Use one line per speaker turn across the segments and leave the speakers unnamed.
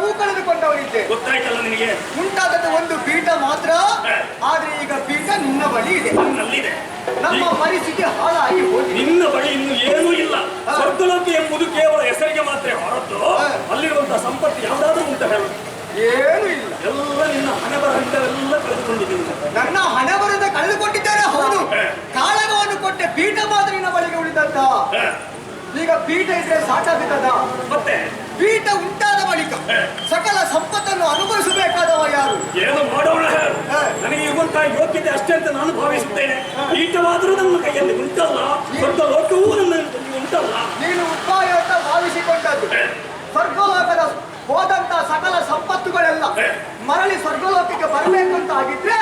ಎಲ್ಲವೂ ಕಳೆದುಕೊಂಡವನಿದ್ದೆ.
ಗೊತ್ತಾಯ್ತಲ್ಲ ನಿನಗೆ?
ಉಂಟಾದದ್ದು ಒಂದು ಪೀಠ ಮಾತ್ರ. ಆದ್ರೆ ಈಗ ಪೀಠ ನಿನ್ನ ಬಳಿ ಇದೆ.
ನಲ್ಲಿದೆ.
ನಮ್ಮ ಪರಿಸ್ಥಿತಿ ಹಾಳಾಗಿ ಹೋಗಿ
ನಿನ್ನ ಬಳಿ ಇನ್ನು ಏನೂ ಇಲ್ಲ. ಸ್ವರ್ಗಲೋಕ ಎಂಬುದು ಕೇವಲ ಹೆಸರಿಗೆ ಮಾತ್ರ ಹೊರತು ಅಲ್ಲಿರುವಂತಹ ಸಂಪತ್ತು ಯಾವುದಾದ್ರೂ ಉಂಟ ಹೇಳು?
ಏನೂ ಇಲ್ಲ.
ಎಲ್ಲ ನಿನ್ನ ಹಣೆ ಬರಹೆಲ್ಲ ಕಳೆದುಕೊಂಡಿದ್ದೀನಿ.
ನನ್ನ ಹಣೆ ಬರದ ಕಳೆದುಕೊಂಡಿದ್ದಾರೆ. ಹೌದು, ಕಾಳಗವನ್ನು ಕೊಟ್ಟೆ, ಪೀಠ ಮಾತ್ರ ನಿನ್ನ ಬಳಿಗೆ ಉಳಿದದ್ದ. ಈಗ ಪೀಠ ಇದ್ರೆ ಸಾಕಾಗುತ್ತದ?
ಮತ್ತೆ
ಪೀಠ ಉಂಟಾದ ಬಳಿಕ ಸಕಲ ಸಂಪತ್ತನ್ನು ಅನುಭವಿಸಬೇಕಾದವ ಯಾರು?
ಏನು ಮಾಡೋಣ ಹೇಳು? ನನಗೆ ಇರುವಂತಹ ಯೋಗ್ಯತೆ ಅಷ್ಟೇ ಅಂತ ನಾನು ಭಾವಿಸುತ್ತೇನೆ. ಪೀಠವಾದರೂ ನನ್ನ ಕೈಯಲ್ಲಿ ಉಂಟಲ್ಲ, ಸ್ವರ್ಗ ಲೋಕವೂ ನನ್ನ ಉಂಟಲ್ಲ.
ನೀನು ಉಪಾಯ ಅಂತ ಭಾವಿಸಿಕೊಂಡದ್ದು ಸ್ವರ್ಗಲೋಕದ ಹೋದಂತ ಸಕಲ ಸಂಪತ್ತುಗಳೆಲ್ಲ ಮರಳಿ ಸ್ವರ್ಗಲೋಕಕ್ಕೆ ಬರಬೇಕು ಅಂತ ಆಗಿದ್ರೆ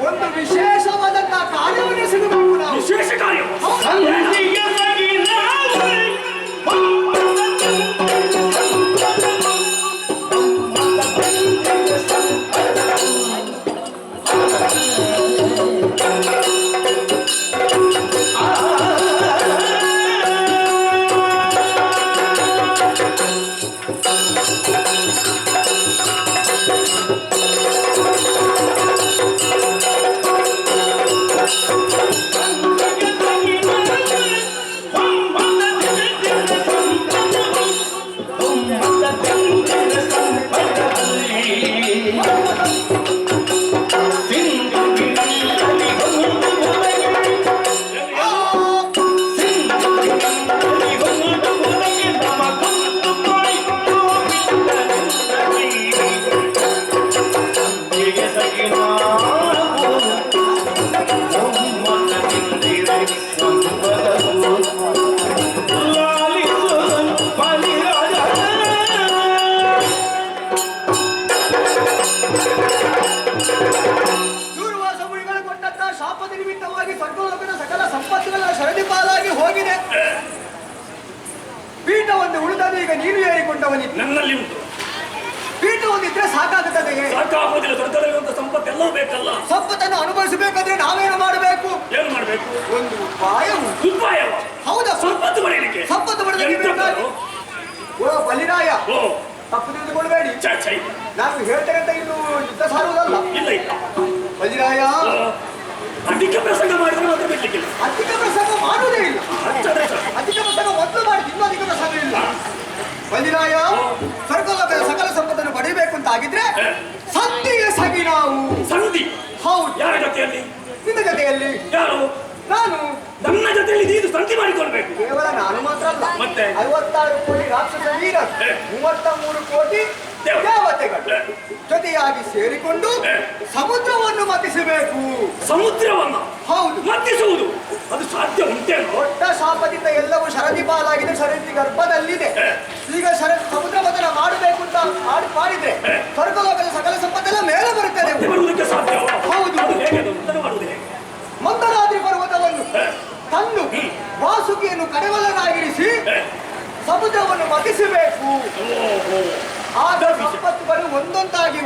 ಒಂದು ವಿಶೇಷವಾದಂತಹ ಕಾರ್ಯವನ್ನು ಸಿಗಬೇಕು. ನಾವು
ವಿಶೇಷ ಕಾರ್ಯ ನನ್ನಲ್ಲಿ ಉಂಟು.
ಪೀಠ ಒಂದಿದ್ರೆ ಸಾಕಾಗುತ್ತದೆ.
ಸಾಕಾಗುವುದಿಲ್ಲ. ದೊಡ್ಡದಲ್ಲಿರುವಂತಹ ಸಂಪತ್ತೆಲ್ಲ ಬೇಕಲ್ಲ.
ಸಂಪತ್ತನ್ನು ಅನುಭವಿಸಬೇಕಾದ್ರೆ ನಾವೇನು ಮಾಡಬೇಕು?
ಏನು ಮಾಡಬೇಕು?
ಒಂದು ಉಪಾಯ.
ಉಪಾಯವ?
ಹೌದಾ?
ಸಂಪತ್ತು ಪಡೆಯಲಿಕ್ಕೆ.
ಸಂಪತ್ತು ಪಡೆಯಲಿಕ್ಕೆ ಓ ಬಲಿರಾಯ, ತಪ್ಪು ತಿಳಿದುಕೊಳ್ಬೇಡಿ. ನಾನು ಹೇಳ್ತೇನೆ ಅಂತ ಇನ್ನು ಯುದ್ಧ ಸಾರುವುದಲ್ಲ.
ಇಲ್ಲ ಇಲ್ಲ
ಬಲಿರಾಯ,
ಅಧಿಕ ಪ್ರಸಂಗ ಮಾಡಿದ್ರೆ ಮಾತ್ರ ಬಿಡ್ಲಿಕ್ಕಿಲ್ಲ.
ಅಧಿಕ ಪ್ರಸಂಗ ಮಾಡುವುದೇ ಇಲ್ಲ. ಅಧಿಕ ಪ್ರಸಂಗ ಮೊದಲು ಮಾಡಿ, ಇನ್ನೂ ಅಧಿಕ ಪ್ರಸಂಗ ಇಲ್ಲ. ಬಲಿರಾಯ, ಸ್ವರ್ಗಲೋಕದ ಸಕಲ ಸಂಪತ್ತನ್ನು ಪಡೆಯಬೇಕು ಅಂತ ಆಗಿದ್ರೆ ಸಂಧಿಗೆ ಸಗಿ ನಾವು.
ಸಂಧಿ?
ಹೌದು.
ಯಾರ ಜೊತೆಯಲ್ಲಿ?
ನಿನ್ನ ಜೊತೆಯಲ್ಲಿ.
ಯಾರು?
ನಾನು.
ನನ್ನ ಜೊತೆಯಲ್ಲಿ ನೀನು ಸಂಧಿ ಮಾಡಿಕೊಳ್ಬೇಕು.
ಕೇವಲ ನಾನು ಮಾತ್ರ ಅಲ್ಲ,
ಮತ್ತೆ
56 ಕೋಟಿ ರಾಕ್ಷಸ ವೀರ, 33 ಕೋಟಿ ದೇವತೆಗಳು ಜೊತೆಯಾಗಿ ಸೇರಿಕೊಂಡು ಸಮುದ್ರವನ್ನು ಮತಿಸಬೇಕು.
ಸಮುದ್ರವನ್ನ?
ಹೌದು.
ಮತಿಸುವುದು ಅದು ಸಾಧ್ಯ ಉಂಟೇನು?
ದೊಡ್ಡ ಶಾಪದಿಂದ ಎಲ್ಲವೂ ಶರದಿ ಪಾಲಾಗಿದೆ, ಶರದಿ ಗರ್ಭದಲ್ಲಿದೆ. ಈಗ ಸಮುದ್ರ ಮಥನ ಮಾಡಬೇಕು ಅಂತ ಮಾಡಿದ್ರೆ ಸ್ವರ್ಗಲೋಕದ ಸಕಲ ಸಂಪತ್ತೆಲ್ಲ ಮೇಲೆ ಬರುತ್ತದೆ.
ಬರುವುದಕ್ಕೆ ಸಾಧ್ಯ?
ಹೌದು. ಮಂದರಾದ್ರಿ ಪರ್ವತವನ್ನು ತಂದು ವಾಸುಕಿಯನ್ನು ಕಡೆವಲನಾಗಿರಿಸಿ ಸಮುದ್ರವನ್ನು ಮತಿಸಬೇಕು. ಆಗ ಸಂಪತ್ತುಗಳು ಒಂದೊಂದಾಗಿ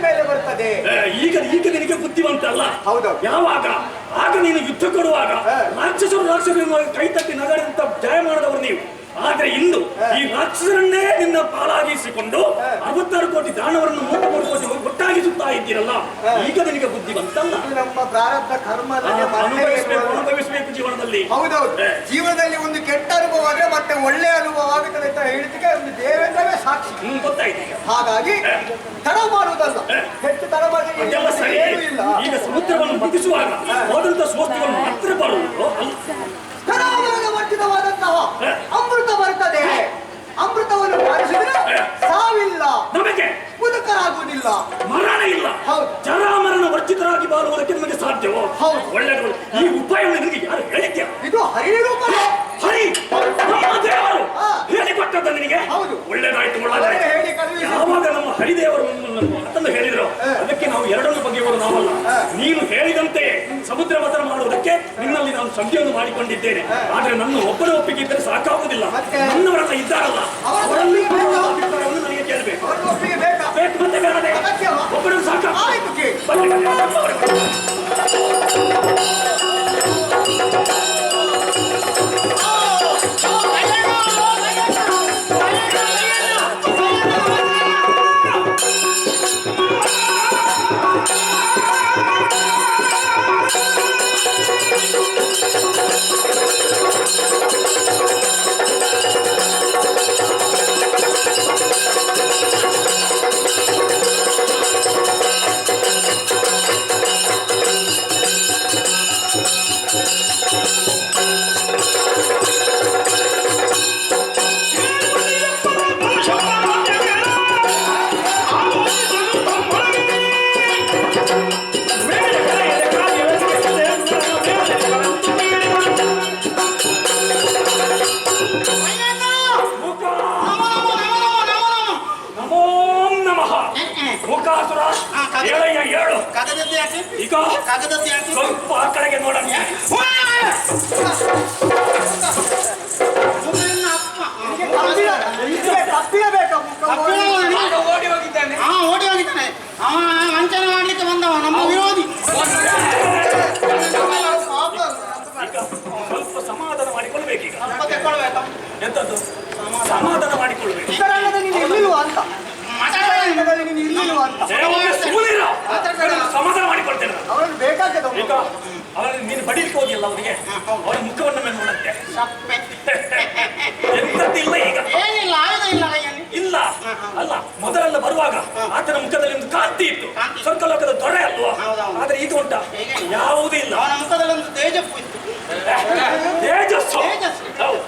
ಮೇಲೆ ಬರ್ತದೆ.
ಈಗ ನಿನಗೆ ಬುದ್ಧಿವಂತ ಅಲ್ಲ?
ಹೌದು.
ಯಾವಾಗ? ಆಗ ನೀನು ಯುದ್ಧ ಕೊಡುವಾಗ ರಾಕ್ಷಸರು ಕೈ ತಟ್ಟಿ ನಗರಂತ ಜಯ ಮಾಡಿದವರು ನೀವು. ಆದ್ರೆ ಇಂದು ಈ ರಾಕ್ಷಸರನ್ನೇ ನಿನ್ನ ಪಾಲಾಗಿಸಿಕೊಂಡು 66 ಕೋಟಿ ದಾನವರನ್ನು 33 ಕೋಟಿ ಒಟ್ಟಾಗಿಸುತ್ತಾ ಇದ್ದೀರಲ್ಲ, ಈಗ ನಿನಗೆ ಬುದ್ಧಿವಂತಲ್ಲ.
ನಮ್ಮ ಪ್ರಾರಬ್ಧ ಕರ್ಮ
ಅನುಭವಿಸಬೇಕು ಜೀವನದಲ್ಲಿ.
ಹೌದೌದು. ಜೀವನದಲ್ಲಿ ಒಂದು ಕೆಟ್ಟ ಅನುಭವ ಆದ್ರೆ ಮತ್ತೆ ಒಳ್ಳೆ ಅನುಭವ ಆಗುತ್ತದೆ ಅಂತ ಹೇಳಿದಕ್ಕೆ ಒಂದು ದೇವೇಂದ್ರವೇ ಸಾಕ್ಷಿ.
ಗೊತ್ತಾಯ್ತು.
ಹಾಗಾಗಿ ತಡ ಮಾಡುವುದಲ್ಲ, ಹೆಚ್ಚು ತಡ
ಅದೆಲ್ಲ ಸರಿ. ಈಗ ಸಮುದ್ರವನ್ನು ಮತಿಸುವಾಗ ಹೋದಂತ ಸ್ವಸ್ತುಗಳು ಮಾತ್ರ ಬರುವುದು.
ವರ್ಜಿತವಾದಂತಹ ಅಮೃತ ಬರ್ತದೆ. ಅಮೃತವನ್ನು ಪಾಲಿಸಿದ್ರೆ ಸಾವಿಲ್ಲ,
ನಮಗೆ
ಮುದುಕರಾಗುವುದಿಲ್ಲ,
ಮರಣ ಇಲ್ಲ.
ಹೌದು.
ಜರಾಮರಣ ವರ್ಜಿತರಾಗಿ ಬಾಳುವುದಕ್ಕೆ ನಮಗೆ ಸಾಧ್ಯವೋ?
ಹೌದು.
ಒಳ್ಳೆಯದು. ಈ ಉಪಾಯವನ್ನು ನಿಮಗೆ ಯಾರು ಹೇಳಿದ್ಯಾ?
ಇದು ಹರಿ ರೂಪವೇ.
ಹರಿ ನಮ್ಮ ದೇವರು ಹೇಳಿಕೊಟ್ಟದ್ದು ನಿನಗೆ?
ಹೌದು.
ಒಳ್ಳೆದಾಯ್ತು, ಒಳ್ಳೆದಾಯ್ತು. ಯಾವಾಗ ನಮ್ಮ ಹರಿದೇವರು ಮಾತನ್ನು ಹೇಳಿದ್ರು ಅದಕ್ಕೆ ನಾವು ಎರಡನ್ನು ಬಗೆಯವರು ನಾವಲ್ಲ. ನೀನು ಹೇಳಿದಂತೆ ಸಮುದ್ರ ಮಥನ ಮಾಡುವುದಕ್ಕೆ ನಿನ್ನಲ್ಲಿ ನಾನು ಸಂಧಿಯನ್ನು ಮಾಡಿಕೊಂಡಿದ್ದೇನೆ. ಆದ್ರೆ ನನ್ನ ಒಬ್ಬನ ಒಪ್ಪಿಗೆ ಇದ್ದರೆ ಸಾಕಾಗುವುದಿಲ್ಲ. ನನ್ನವರೆಲ್ಲ ಇದ್ದಾರಲ್ಲ ಅವರಲ್ಲಿ ನನಗೆ ಕೇಳಬೇಕು. ಬೇಕು ಮತ್ತೆ ಬೇಡದೆ ಒಬ್ಬರು ಸಾಕು.
ಯಾಕೆ
ಈಗ
ಕಾಗದದ್ದು ಯಾಕೆ
ಸ್ವಲ್ಪ ಆ ಕಡೆಗೆ ನೋಡೋಣ.
ತಪ್ಪಿರಬೇಕಾ
ಓಡಿ ಹೋಗಿದ್ದಾನೆ. ಅವ ವಂಚನೆ ಮಾಡ್ಲಿಕ್ಕೆ ಬಂದವ ನಮ್ಮ ವಿರೋಧಿ.
ಈಗ ಸ್ವಲ್ಪ ಸಮಾಧಾನ ಮಾಡಿಕೊಳ್ಬೇಕೀಗ.
ತೆಕ್ಕೊಳ್ಬೇಕು.
ಎಂತದ್ದು ಸಮಾಧಾನ ಮಾಡಿಕೊಳ್ಬೇಕು.
ಚಿತ್ರರಂಗದಲ್ಲಿ ನೀನು ಇರ್ಲಿಲ್ವಾ ಅಂತ ಚಿತ್ರರಂಗದಲ್ಲಿ ನೀನು ಇರ್ಲಿಲ್ವಾ ಅಂತ
ಸುಮ್ಮನಿರು. ಸಮಾಧಾನ ಮಾಡಿಕೊಳ್ತೇನೆ ನಾನು.
ಅವರನ್ನು ಬೇಕಾಗದ
ಈಗ ಅವರನ್ನು ನೀನು ಬಡಿಲಿಕ್ಕೆ ಹೋಗಿಲ್ಲ ಅವರಿಗೆ, ಅವರ ಮುಖವನ್ನು ಮೇಲೆ ನೋಡಂತೆ.
ಸಪ್ಪೆ
ಎಂತದ್ದಿಲ್ಲ ಈಗ.
ಏನಿಲ್ಲ, ಆಯುಧ ಇಲ್ಲ ಕೈಯಲ್ಲಿ.
ಇಲ್ಲ ಅಲ್ಲ, ಮೊದಲೆಲ್ಲ ಬರುವಾಗ ಆತನ ಮುಖದಲ್ಲಿ ಒಂದು ಕಾಂತಿ ಇತ್ತು.
ಕಾಂತಿ.
ಸ್ವರ್ಗಲೋಕದ ದೊರೆ ಅಲ್ವಾ?
ಹೌದೌದು.
ಆದ್ರೆ ಇದು ಉಂಟಾ? ಯಾವುದೂ ಇಲ್ಲ.
ಅವನ ಮುಖದಲ್ಲಿ ಒಂದು ತೇಜಸ್ಸು ಇತ್ತು.
ತೇಜಸ್ಸು.
ತೇಜಸ್ಸು.
ಹೌದು.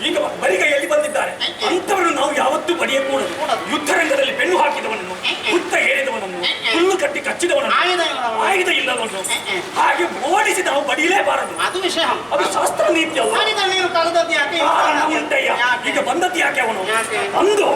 ಈಗ ಬರಿಗೈಯಲ್ಲಿ ಬಂದಿದ್ದಾರೆ. ಅಂತವರನ್ನು ನಾವು ಯಾವತ್ತೂ ಬಡಿಯಕೂಡದು. ಯುದ್ಧರಂಗದಲ್ಲಿ ಬೆನ್ನು ಹಾಕಿದವನನ್ನು, ಹುತ್ತ ಏರಿದವನನ್ನು, ಹುಲ್ಲು ಕಟ್ಟಿ ಕಚ್ಚಿದವನನ್ನು,
ಆಯುಧ ಇಲ್ಲದವನು.
ಆಯುಧ ಇಲ್ಲದವನು ಹಾಗೆ ಓಡಿಸಿ ನಾವು ಬಡಿಯಲೇಬಾರದು.
ಅದು ವಿಷಯ.
ಅದು ಶಾಸ್ತ್ರ ನೀತಿ ಅಲ್ಲ.
ಹಾಗಿದ್ರೆ ನೀನು ಕಾಗದದ್ದು ಯಾಕೆ
ಕಾರಣ ಉಂಟಯ್ಯ. ಈಗ ಬಂದದ್ದು ಯಾಕೆ ಅವನು?
ಯಾಕೆ?
ಅಂದು